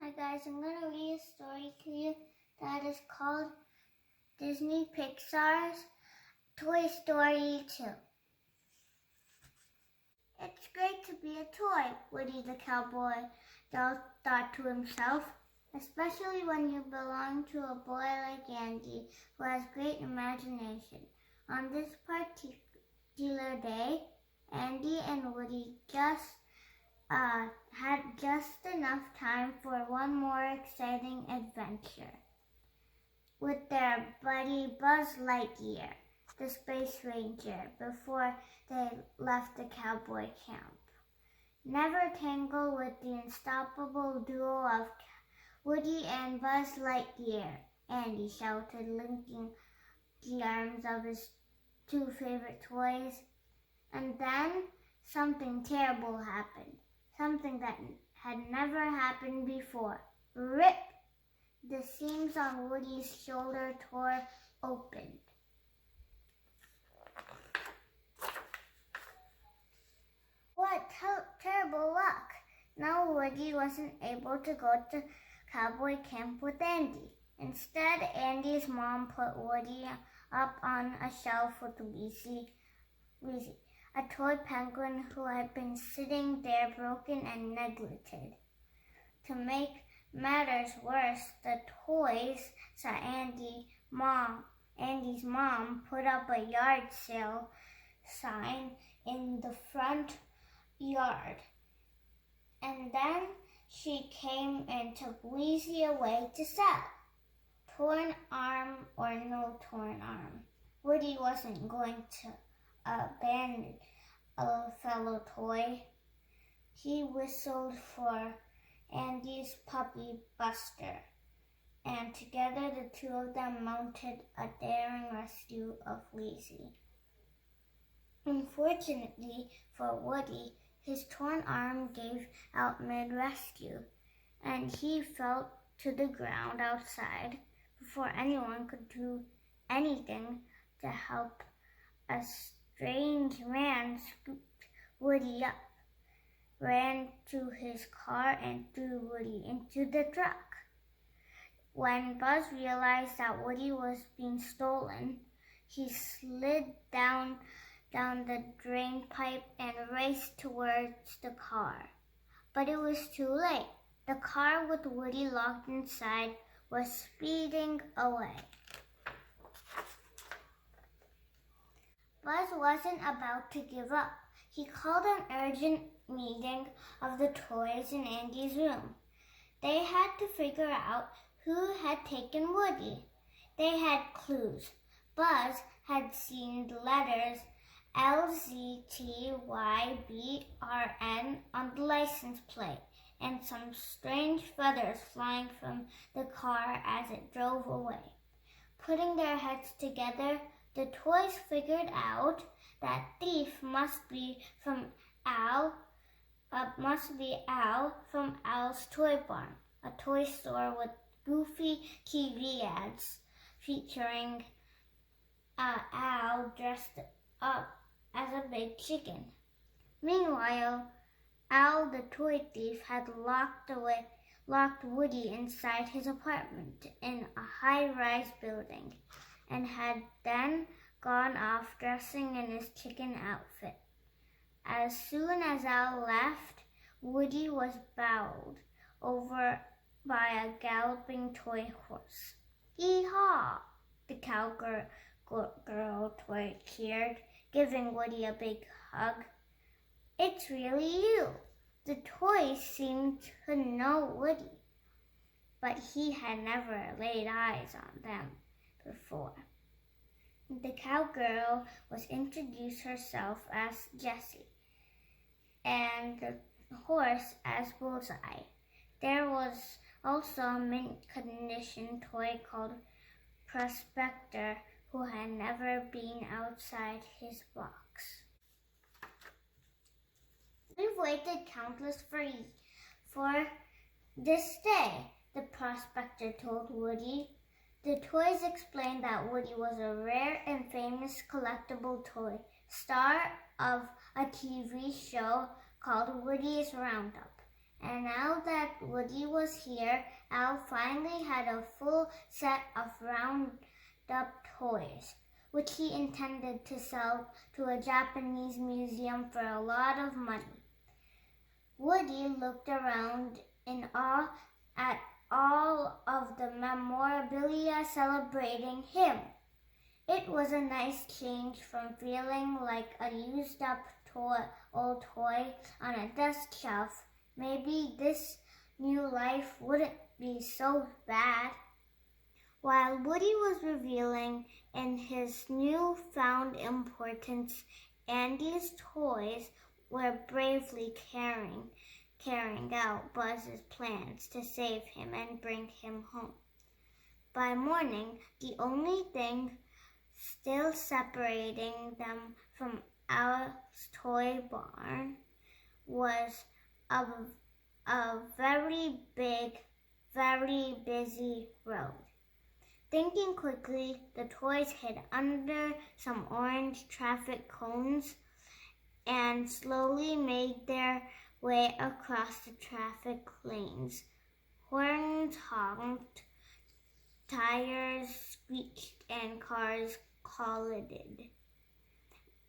Hi guys, I'm going to read a story to you that is called Disney Pixar's Toy Story 2. It's great to be a toy, Woody the cowboy thought to himself, especially when you belong to a boy like Andy who has great imagination. On this particular day, Andy and Woody had just enough time for one more exciting adventure with their buddy Buzz Lightyear, the Space Ranger, before they left the cowboy camp. Never tangle with the unstoppable duo of Woody and Buzz Lightyear, Andy shouted, linking the arms of his two favorite toys. And then something terrible happened. Something that had never happened before. Rip! The seams on Woody's shoulder tore open. What terrible luck! Now Woody wasn't able to go to cowboy camp with Andy. Instead, Andy's mom put Woody up on a shelf with Wheezy, a toy penguin who had been sitting there broken and neglected. To make matters worse, the toys saw Andy's mom put up a yard sale sign in the front yard. And then she came and took Wheezy away to sell. Torn arm or no torn arm, Woody wasn't going to abandon a fellow toy. He whistled for Andy's puppy Buster, and together the two of them mounted a daring rescue of Wheezy. Unfortunately for Woody, his torn arm gave out mid-rescue, and he fell to the ground outside before anyone could do anything to help. A strange man scooped Woody up, ran to his car, and threw Woody into the truck. When Buzz realized that Woody was being stolen, he slid down the drain pipe and raced towards the car. But it was too late. The car with Woody locked inside was speeding away. Buzz wasn't about to give up. He called an urgent meeting of the toys in Andy's room. They had to figure out who had taken Woody. They had clues. Buzz had seen the letters LZTYBRN on the license plate and some strange feathers flying from the car as it drove away. Putting their heads together, the toys figured out that thief must be Al from Al's Toy Barn, a toy store with goofy TV ads featuring Al dressed up as a big chicken. Meanwhile, Al the toy thief had locked Woody inside his apartment in a high-rise building, and had then gone off dressing in his chicken outfit. As soon as Al left, Woody was bowled over by a galloping toy horse. Yee-haw! The cowgirl toy cheered, giving Woody a big hug. It's really you! The toys seemed to know Woody, but he had never laid eyes on them before. The cowgirl was introduced herself as Jessie, and the horse as Bullseye. There was also a mint-condition toy called Prospector who had never been outside his box. We've waited countless for this day, the Prospector told Woody. The toys explained that Woody was a rare and famous collectible toy, star of a TV show called Woody's Roundup, And now that Woody was here, Al finally had a full set of round-up toys, which he intended to sell to a Japanese museum for a lot of money. Woody looked around in awe at all of the memorabilia celebrating him. It was a nice change from feeling like a used-up old toy on a desk shelf. Maybe this new life wouldn't be so bad. While Woody was reveling in his newfound importance, Andy's toys were bravely carrying out Buzz's plans to save him and bring him home. By morning, the only thing still separating them from Al's toy barn was a very big, very busy road. Thinking quickly, the toys hid under some orange traffic cones and slowly made their way across the traffic lanes. Horns honked, tires squeaked, and cars collided.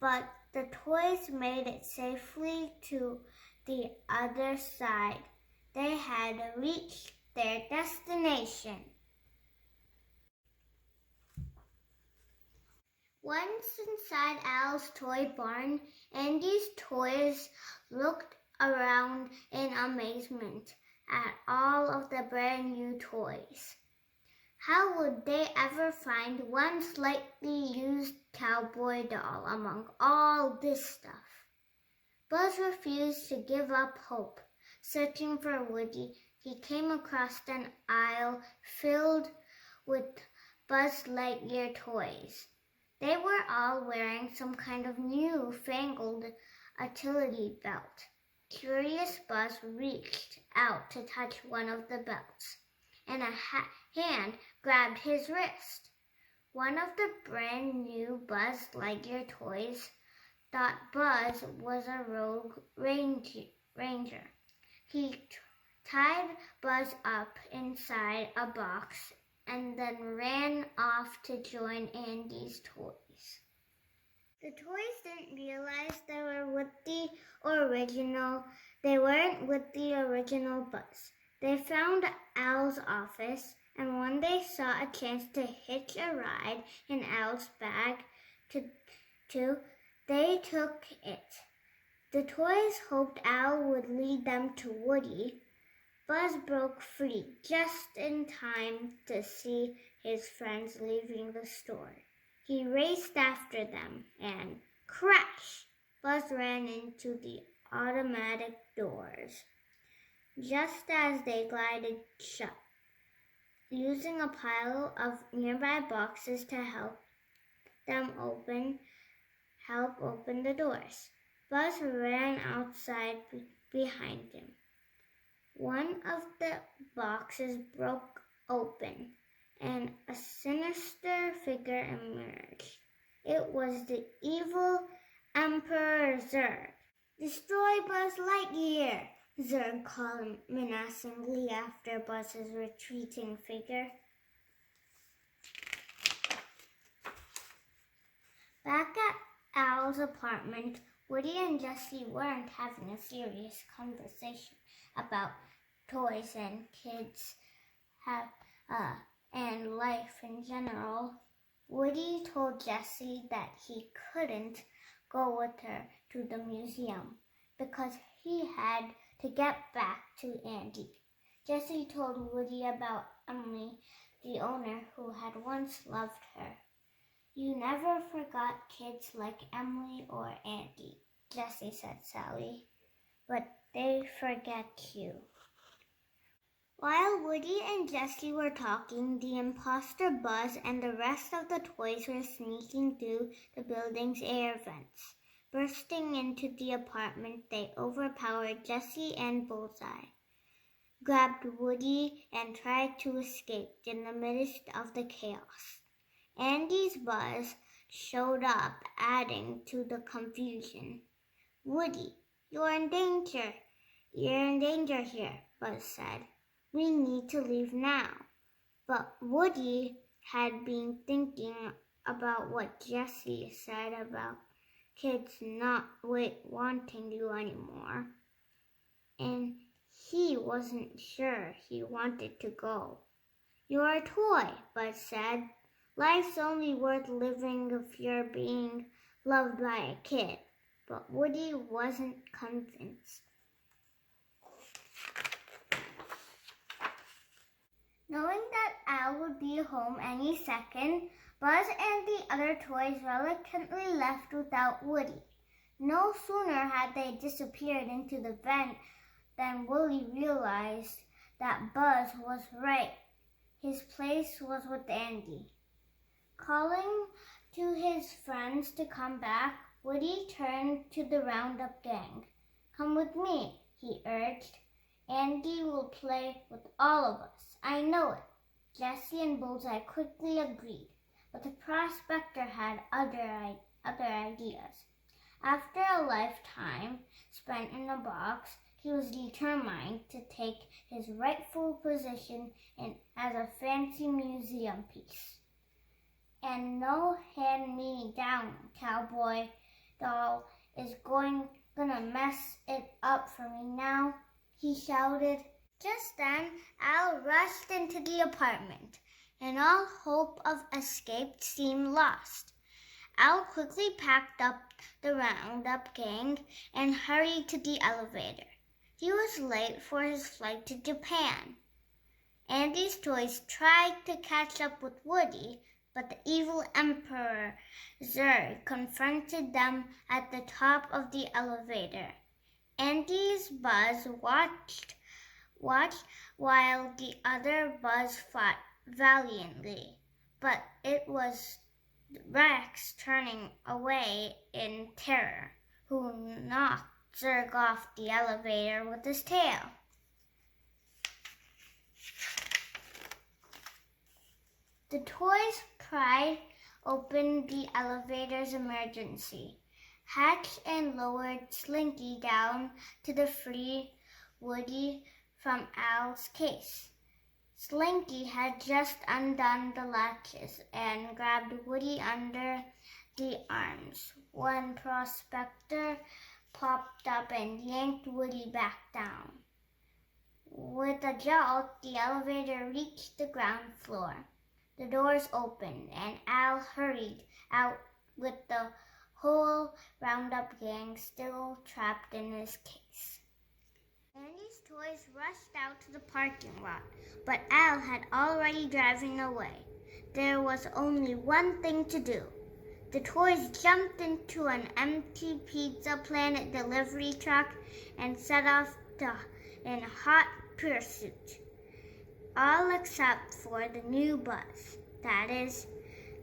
But the toys made it safely to the other side. They had reached their destination. Once inside Al's toy barn, Andy's toys looked around in amazement at all of the brand new toys. How would they ever find one slightly used cowboy doll among all this stuff? Buzz refused to give up hope. Searching for Woody, he came across an aisle filled with Buzz Lightyear toys. They were all wearing some kind of new-fangled utility belt. Curious Buzz reached out to touch one of the belts, and a hand grabbed his wrist. One of the brand new Buzz Lightyear toys thought Buzz was a rogue ranger. He tied Buzz up inside a box and then ran off to join Andy's toys. The toys didn't realize they weren't with the original Buzz. They found Al's office, and when they saw a chance to hitch a ride in Al's bag they took it. The toys hoped Al would lead them to Woody. Buzz broke free just in time to see his friends leaving the store. He raced after them and, crash! Buzz ran into the automatic doors just as they glided shut. Using a pile of nearby boxes to help open the doors, Buzz ran outside behind him. One of the boxes broke open, and a sinister figure emerged. It was the evil Emperor Zurg. "Destroy Buzz Lightyear!" Zurg called menacingly after Buzz's retreating figure. Back at Al's apartment, Woody and Jessie weren't having a serious conversation about toys and kids and life in general. Woody told Jessie that he couldn't go with her to the museum because he had to get back to Andy. Jessie told Woody about Emily, the owner who had once loved her. "You never forgot kids like Emily or Andy," Jessie said sadly, "but they forget you." While Woody and Jessie were talking, the imposter Buzz and the rest of the toys were sneaking through the building's air vents. Bursting into the apartment, they overpowered Jessie and Bullseye, grabbed Woody, and tried to escape in the midst of the chaos. Andy's Buzz showed up, adding to the confusion. "Woody, you're in danger. "You're in danger here," Buzz said. "We need to leave now." But Woody had been thinking about what Jessie said about kids not wanting you anymore, and he wasn't sure he wanted to go. "You're a toy," Buzz said. "Life's only worth living if you're being loved by a kid." But Woody wasn't convinced. Knowing that Al would be home any second, Buzz and the other toys reluctantly left without Woody. No sooner had they disappeared into the vent than Woody realized that Buzz was right. His place was with Andy. Calling to his friends to come back, Woody turned to the Roundup gang. "Come with me," he urged. "Andy will play with all of us. I know it." Jessie and Bullseye quickly agreed, but the prospector had other ideas. After a lifetime spent in a box, he was determined to take his rightful position as a fancy museum piece. "And no hand-me-down cowboy doll is gonna mess it up for me now," he shouted. Just then, Al rushed into the apartment, and all hope of escape seemed lost. Al quickly packed up the Roundup gang and hurried to the elevator. He was late for his flight to Japan. Andy's toys tried to catch up with Woody, but the evil Emperor Zurg confronted them at the top of the elevator. Andy's Buzz watched while the other Buzz fought valiantly, but it was Rex turning away in terror, who knocked Zurg off the elevator with his tail. The toys pried open the elevator's emergency hatch and lowered Slinky down to free Woody from Al's case. Slinky had just undone the latches and grabbed Woody under the arms when Prospector popped up and yanked Woody back down. With a jolt, the elevator reached the ground floor. The doors opened, and Al hurried out with the whole Roundup gang still trapped in his case. Andy's toys rushed out to the parking lot, but Al had already driven away. There was only one thing to do. The toys jumped into an empty Pizza Planet delivery truck and set off in hot pursuit. All except for the new Buzz. That is,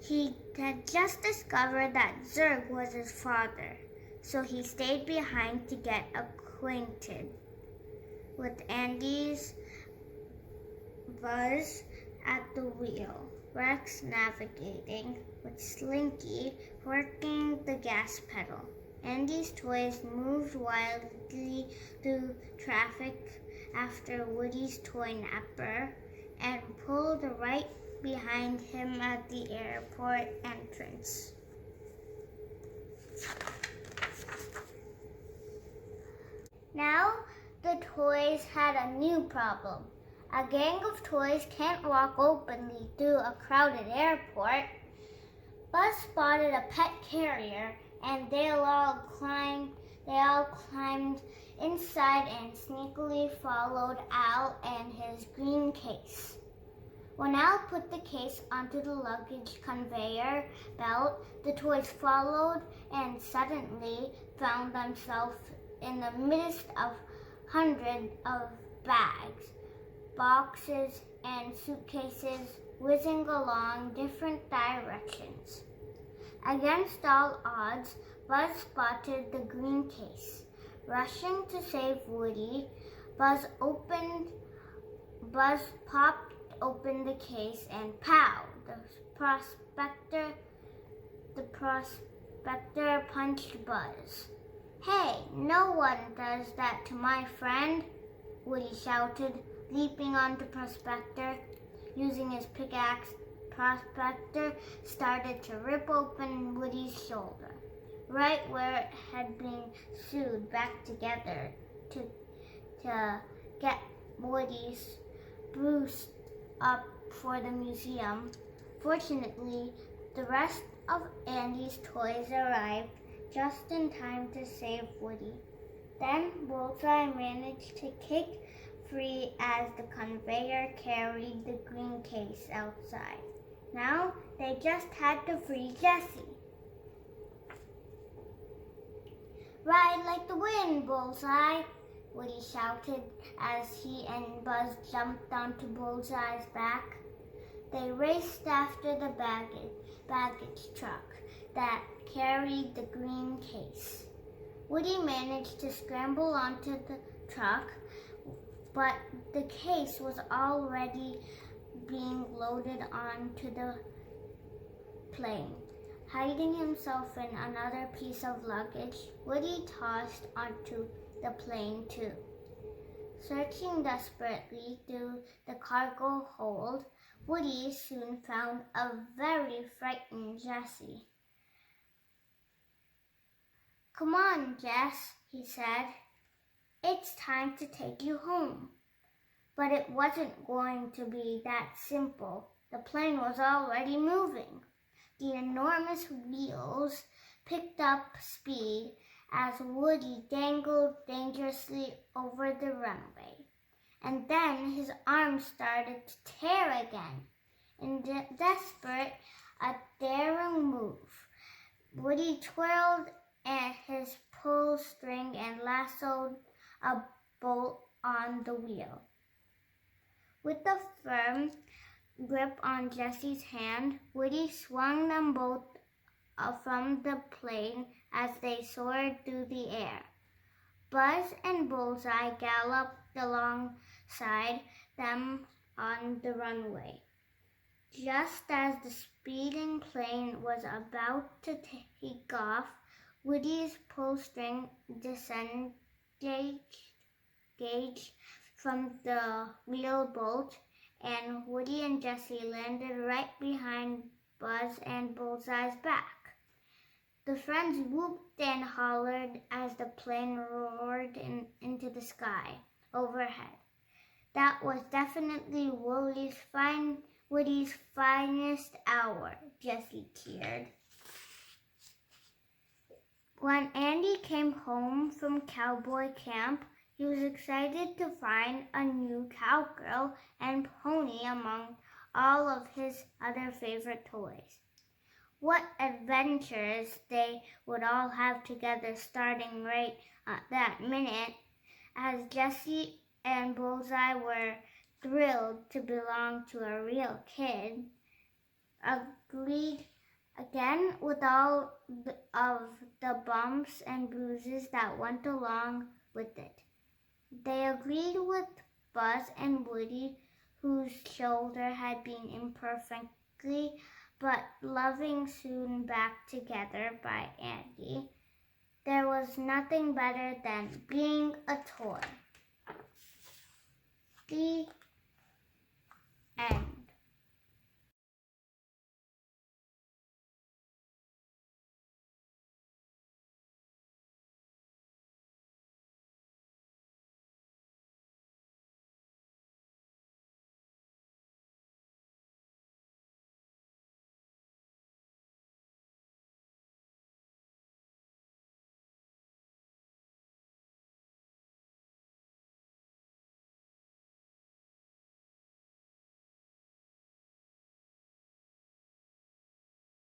he had just discovered that Zurg was his father, so he stayed behind to get acquainted with Andy's Buzz at the wheel, Rex navigating, with Slinky working the gas pedal. Andy's toys moved wildly through traffic after Woody's toy napper and pulled right behind him at the airport entrance. Now the toys had a new problem. A gang of toys can't walk openly through a crowded airport. Buzz spotted a pet carrier, and they all climbed inside and sneakily followed Al and his green case. When Al put the case onto the luggage conveyor belt, the toys followed and suddenly found themselves in the midst of hundreds of bags, boxes, and suitcases whizzing along different directions. Against all odds, Buzz spotted the green case. Rushing to save Woody, Buzz popped open the case and pow! The prospector punched Buzz. "Hey, no one does that to my friend," Woody shouted, leaping onto Prospector. Using his pickaxe, Prospector started to rip open Woody's shoulder, right where it had been sewed back together to get Woody's bruised up for the museum. Fortunately, the rest of Andy's toys arrived just in time to save Woody. Then Bullseye managed to kick free as the conveyor carried the green case outside. Now they just had to free Jessie. "Ride like the wind, Bullseye," Woody shouted as he and Buzz jumped onto Bullseye's back. They raced after the baggage truck that carried the green case. Woody managed to scramble onto the truck, but the case was already being loaded onto the plane. Hiding himself in another piece of luggage, Woody tossed onto the plane too. Searching desperately through the cargo hold, Woody soon found a very frightened Jessie. "Come on, Jess," he said. "It's time to take you home." But it wasn't going to be that simple. The plane was already moving. The enormous wheels picked up speed as Woody dangled dangerously over the runway. And then his arms started to tear again. In desperate, a daring move, Woody twirled at his pull string and lassoed a bolt on the wheel. With a firm grip on Jessie's hand, Woody swung them both from the plane as they soared through the air. Buzz and Bullseye galloped alongside them on the runway. Just as the speeding plane was about to take off, Woody's pull string disengaged from the wheel bolt, and Woody and Jessie landed right behind Buzz and Bullseye's back. The friends whooped and hollered as the plane roared into the sky overhead. That was definitely Woody's finest hour, Jessie cheered. When Andy came home from cowboy camp, he was excited to find a new cowgirl and pony among all of his other favorite toys. What adventures they would all have together starting right at that minute, as Jessie and Bullseye were thrilled to belong to a real kid, agreed again with all of the bumps and bruises that went along with it. They agreed with Buzz and Woody, whose shoulder had been imperfectly but loving sewn back together by Andy. There was nothing better than being a toy. The end.